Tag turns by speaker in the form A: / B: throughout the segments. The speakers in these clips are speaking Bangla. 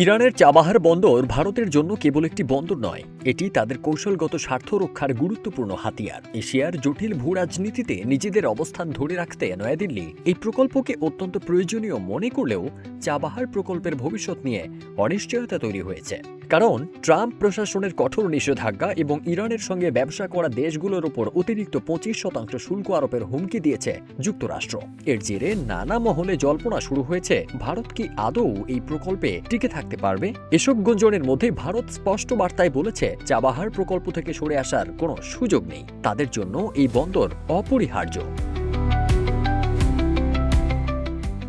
A: ইরানের চাবাহার বন্দর ভারতের জন্য কেবল একটি বন্দর নয়, এটি তাদের কৌশলগত স্বার্থ রক্ষার গুরুত্বপূর্ণ হাতিয়ার। এশিয়ার জটিল ভূরাজনীতিতে নিজেদের অবস্থান ধরে রাখতে নয়াদিল্লি এই প্রকল্পকে অত্যন্ত প্রয়োজনীয় মনে করলেও চাবাহার প্রকল্পের ভবিষ্যৎ নিয়ে অনিশ্চয়তা তৈরি হয়েছে। কারণ ট্রাম্প প্রশাসনের কঠোর নিষেধাজ্ঞা এবং ইরানের সঙ্গে ব্যবসা করা দেশগুলোর উপর অতিরিক্ত 25% শুল্ক আরোপের হুমকি দিয়েছে যুক্তরাষ্ট্র। এর জেরে নানা মহলে জল্পনা শুরু হয়েছে, ভারত কি আদৌ এই প্রকল্পে টিকে থাকতে পারবে? এসব গুঞ্জনের মধ্যে ভারত স্পষ্ট বার্তায় বলেছে, চাবাহার প্রকল্প থেকে সরে আসার কোনো সুযোগ নেই। তাদের জন্য এই বন্দর অপরিহার্য।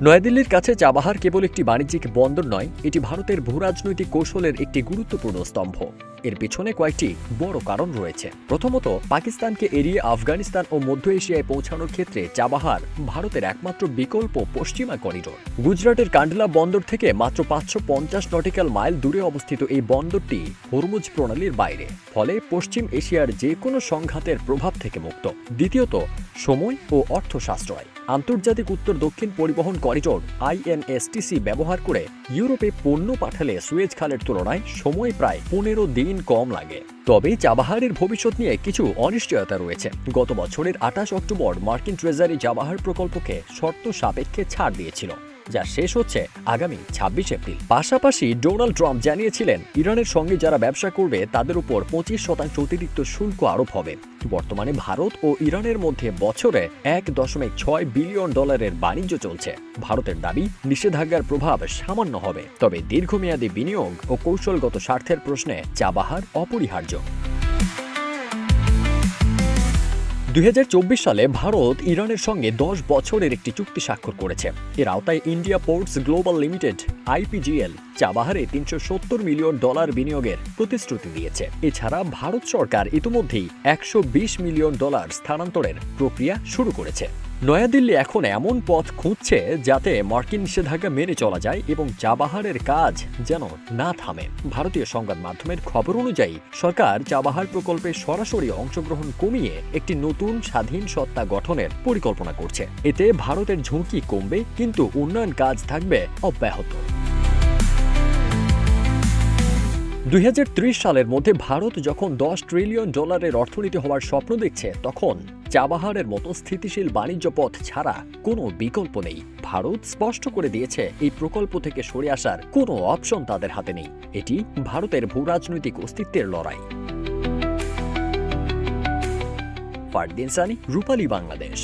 A: নয়াদিল্লির কাছে চাবাহার কেবল একটি বাণিজ্যিক বন্দর নয়, এটি ভারতের ভূরাজনৈতিক কৌশলের একটি গুরুত্বপূর্ণ স্তম্ভ। এর পেছনে কয়েকটি বড় কারণ রয়েছে। প্রথমত, পাকিস্তানকে এড়িয়ে আফগানিস্তান ও মধ্য এশিয়ায় পৌঁছানোর ক্ষেত্রে চাবাহার ভারতের একমাত্র বিকল্প পশ্চিমা করিডোর। গুজরাটের কান্ডলা বন্দর থেকে মাত্র 550 নটিক্যাল মাইল দূরে অবস্থিত এই বন্দরটি হরমুজ প্রণালীর বাইরে, ফলে পশ্চিম এশিয়ার যে কোনো সংঘাতের প্রভাব থেকে মুক্ত। দ্বিতীয়ত, সময় ও অর্থ সাশ্রয়। আন্তর্জাতিক উত্তর দক্ষিণ পরিবহন করিডোর INSTC ব্যবহার করে ইউরোপে পণ্য পাঠালে সুয়েজ খালের তুলনায় সময় প্রায় 15 দিন কম লাগে। তবে চাবাহারের ভবিষ্যৎ নিয়ে কিছু অনিশ্চয়তা রয়েছে। গত বছরের 28 অক্টোবর মার্কিন ট্রেজারি চাবাহার প্রকল্পকে শর্ত সাপেক্ষে ছাড় দিয়েছিল, যা শেষ হচ্ছে আগামী 26 এপ্রিল। পাশাপাশি ডোনাল্ড ট্রাম্প জানিয়েছিলেন, ইরানের সঙ্গে যারা ব্যবসা করবে তাদের উপর 25% অতিরিক্ত শুল্ক আরোপ হবে। বর্তমানে ভারত ও ইরানের মধ্যে বছরে $1.6 বিলিয়ন বাণিজ্য চলছে। ভারতের দাবি, নিষেধাজ্ঞার প্রভাব সামান্য হবে, তবে দীর্ঘমেয়াদী বিনিয়োগ ও কৌশলগত স্বার্থের প্রশ্নে চাবাহার অপরিহার্য। 2024 সালে ভারত ইরানের সঙ্গে 10 বছরের একটি চুক্তি স্বাক্ষর করেছে। এর আওতায় India ports global limited IPGL চাবাহারে $370 million বিনিয়োগের প্রতিশ্রুতি দিয়েছে। এছাড়া ভারত সরকার ইতিমধ্যেই $120 মিলিয়ন স্থানান্তরের প্রক্রিয়া শুরু করেছে। নয়াদিল্লি এখন এমন পথ খুঁজছে যাতে মার্কিন নিষেধাজ্ঞা মেনে চলা যায় এবং চাবাহারের কাজ যেন না থামে। ভারতীয় সংবাদ মাধ্যমের খবর অনুযায়ী সরকার চাবাহার প্রকল্পে সরাসরি অংশগ্রহণ কমিয়ে একটি নতুন স্বাধীন সত্তা গঠনের পরিকল্পনা করছে। এতে ভারতের ঝুঁকি কমবে, কিন্তু উন্নয়ন কাজ থাকবে অব্যাহত। 2030 সালের মধ্যে ভারত যখন $10 ট্রিলিয়ন অর্থনীতি হওয়ার স্বপ্ন দেখছে, তখন চাবাহারের মতো স্থিতিশীল বাণিজ্য পথ ছাড়া কোনো বিকল্প নেই। ভারত স্পষ্ট করে দিয়েছে, এই প্রকল্প থেকে সরে আসার কোনো অপশন তাদের হাতে নেই। এটি ভারতের ভূরাজনৈতিক অস্তিত্বের লড়াই। ফারদিন সানি, রূপালী বাংলাদেশ।